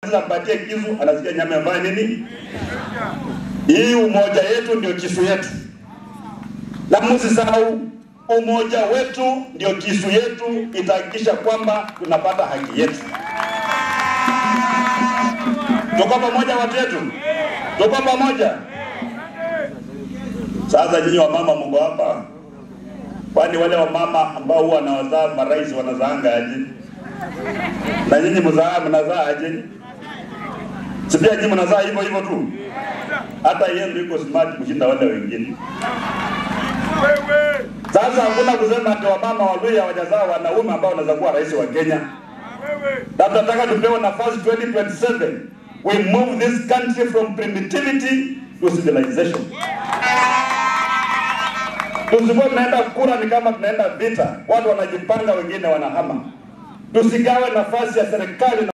Mpatie kisu anasikia nyama ambayo nini? Hii umoja yetu ndio kisu yetu. Na msisahau umoja wetu ndio kisu yetu, itahakikisha kwamba tunapata haki yetu. Tuko pamoja watu wetu? Tuko pamoja? Sasa nyinyi wa mama mko hapa. Kwani wale wa mama ambao huwa wanawazaa marais wanazaanga aje? Na nyinyi mnazaa aje? Sipia nyinyi mnazaa hivyo hivyo tu. Hata yeye yuko smart kushinda wale wengine. Sasa hakuna kusema ati wamama Waluhya hawajazaa wanaume ambao wanaweza kuwa rais wa Kenya. Tunataka tupewe nafasi 2027. We move this country from primitivity to civilization. Tusipokuwa tunaenda kura ni kama tunaenda vita. Watu wanajipanga, wengine wanahama. Tusigawe nafasi ya serikali